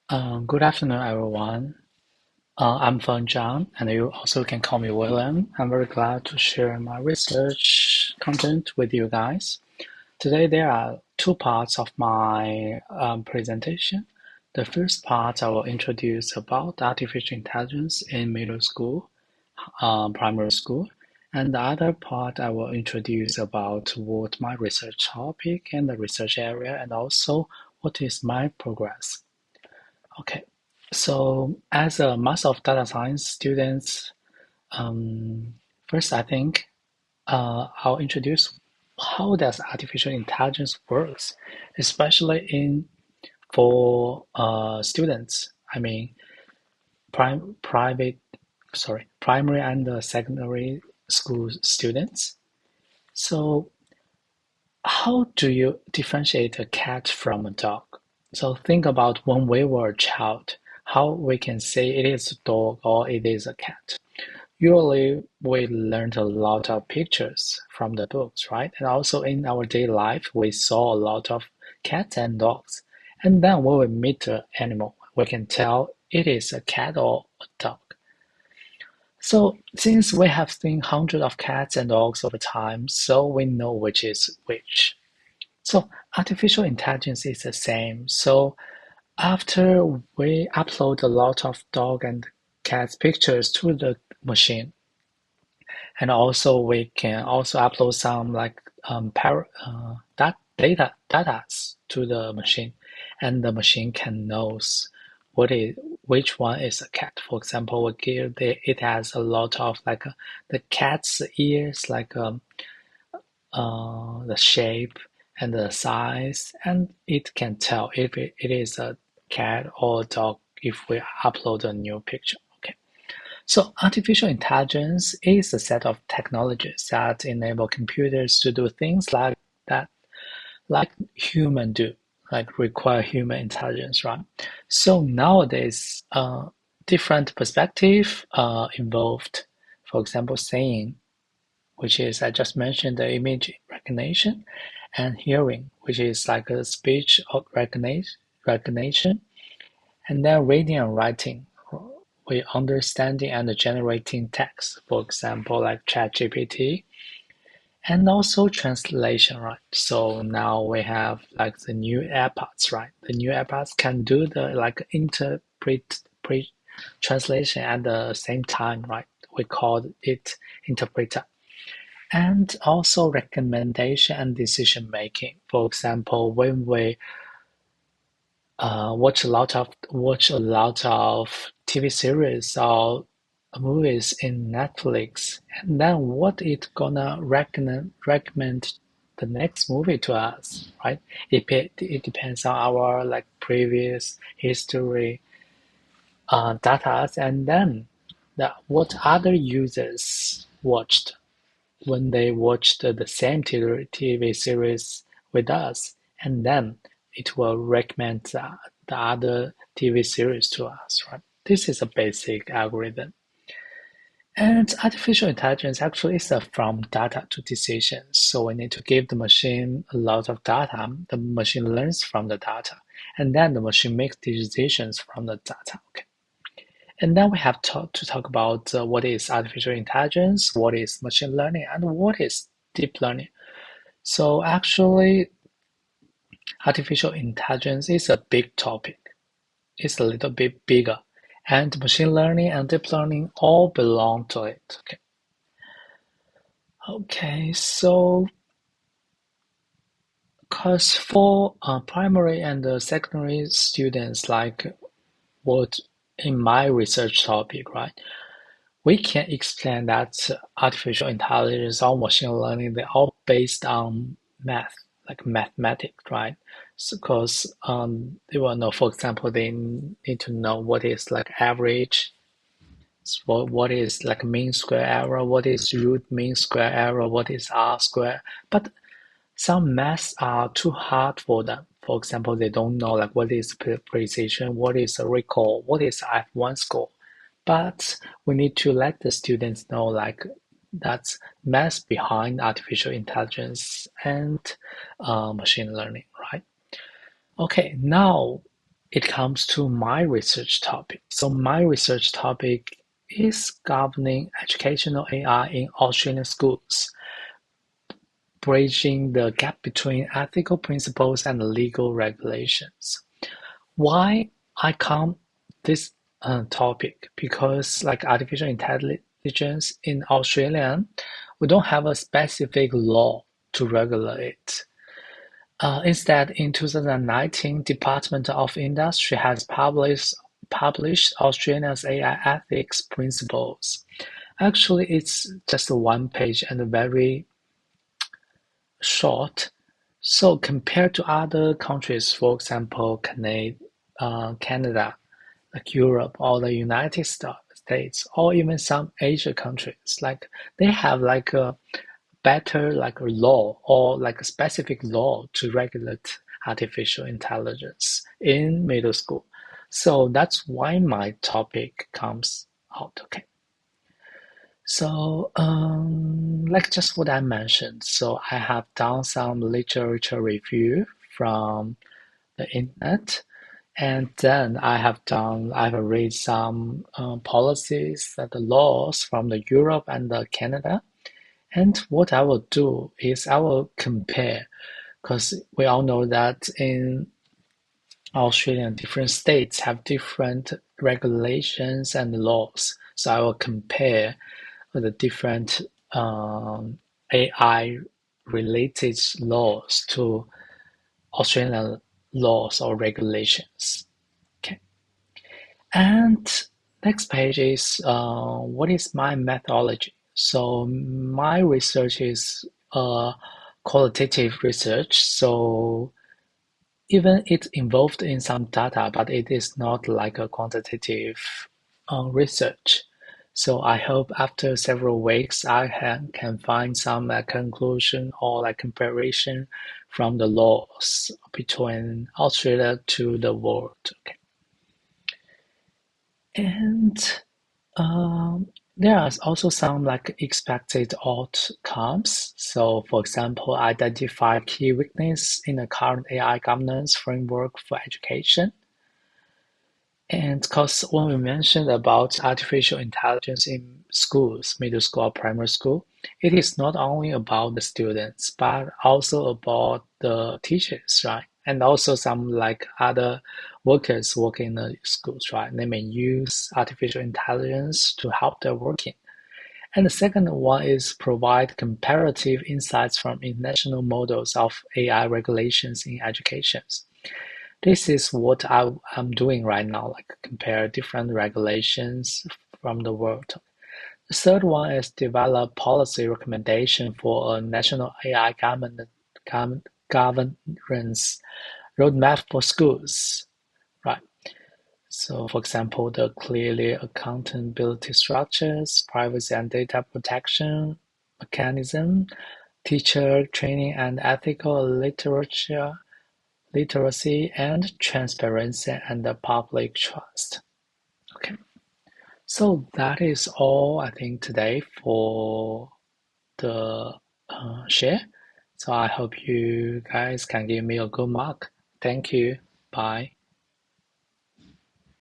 Good afternoon, everyone. I'm Feng Zhang, and you also can call me William. I'm very glad to share my research content with you guys. Today, there are two parts of my presentation. The first part, I will introduce about artificial intelligence in middle school, primary school, and the other part, I will introduce about what my research topic and the research area, and also what is my progress. Okay, so as a Master of Data Science students, um, first I think I'll introduce how does artificial intelligence works, especially in for students. I mean, private, sorry, primary and secondary school students. So how do you differentiate a cat from a dog? So think about when we were a child, how we can say it is a dog or it is a cat. Usually we learned a lot of pictures from the books, right? And also in our daily life, we saw a lot of cats and dogs. And then when we meet the animal, we can tell it is a cat or a dog. So since we have seen hundreds of cats and dogs over time, so we know which is which. So artificial intelligence is the same. So after we upload a lot of dog and cat pictures to the machine, and also we can also upload some like that data to the machine, and the machine can knows what is which one is a cat. For example, we give it has a lot of like the cat's ears, like the shape and the size, and it can tell if it is a cat or a dog if we upload a new picture. Okay. So artificial intelligence is a set of technologies that enable computers to do things like that, like human do, like require human intelligence, right? So nowadays, different perspective involved. For example, saying which is I just mentioned the image recognition, and hearing, which is like a speech recognition, and then reading and writing, we understanding and generating text, for example, like ChatGPT, and also translation, right? So now we have like the new AirPods, right? The new AirPods can do the like pre translation at the same time, right? We call it interpreter, and also recommendation and decision making. For example, when we watch a lot of TV series or movies in Netflix, and then what it gonna recommend the next movie to us, right? It depends on our like previous history data, and then what other users watched when they watched the same TV series with us, and then it will recommend the other TV series to us, right? This is a basic algorithm. And artificial intelligence actually is from data to decisions. So we need to give the machine a lot of data. The machine learns from the data, and then the machine makes decisions from the data. Okay. And then we have to talk about what is artificial intelligence, what is machine learning, and what is deep learning. So actually, artificial intelligence is a big topic. It's a little bit bigger. And machine learning and deep learning all belong to it. Okay. Okay, so because for primary and secondary students, like what in my research topic, right? We can explain that artificial intelligence or machine learning, they're all based on math, like mathematics, right? Because they will know, for example, they need to know what is like average, what is like mean square error, what is root mean square error, what is R square. But some maths are too hard for them. For example, they don't know like what is precision, what is a recall, what is F1 score. But we need to let the students know like that's math behind artificial intelligence and machine learning, right? Okay, now it comes to my research topic. So my research topic is governing educational AI in Australian schools, bridging the gap between ethical principles and legal regulations. Why I come this topic? Because like artificial intelligence in Australia, we don't have a specific law to regulate it. Instead, in 2019, Department of Industry has published Australia's AI ethics principles. Actually, it's just a one page and very short. So compared to other countries, for example, Canada, like Europe or the United States, or even some Asia countries, like they have like a better like a law or like a specific law to regulate artificial intelligence in middle school. So that's why my topic comes out. Okay. So, like just what I mentioned, so I have done some literature review from the internet, and then I have read some policies, the laws from the Europe and the Canada. And what I will do is I will compare, because we all know that in Australia, different states have different regulations and laws. So I will compare the different AI related laws to Australian laws or regulations. Okay. And next page is what is my methodology? So my research is qualitative research. So even it's involved in some data, but it is not like a quantitative research. So I hope after several weeks I can find some conclusion or like comparison from the laws between Australia to the world. Okay. And there are also some like expected outcomes. So for example, identify key weakness in the current AI governance framework for education. And because when we mentioned about artificial intelligence in schools, middle school or primary school, it is not only about the students, but also about the teachers, right? And also some like other workers working in the schools, right? They may use artificial intelligence to help their working. And the second one is provide comparative insights from international models of AI regulations in education. This is what I'm doing right now, like compare different regulations from the world. The third one is develop policy recommendation for a national AI governance roadmap for schools, right? So, for example, the clearly accountability structures, privacy and data protection mechanism, teacher training and ethical literacy and transparency and the public trust. Okay, so that is all I think today for the share. So I hope you guys can give me a good mark. Thank you. Bye.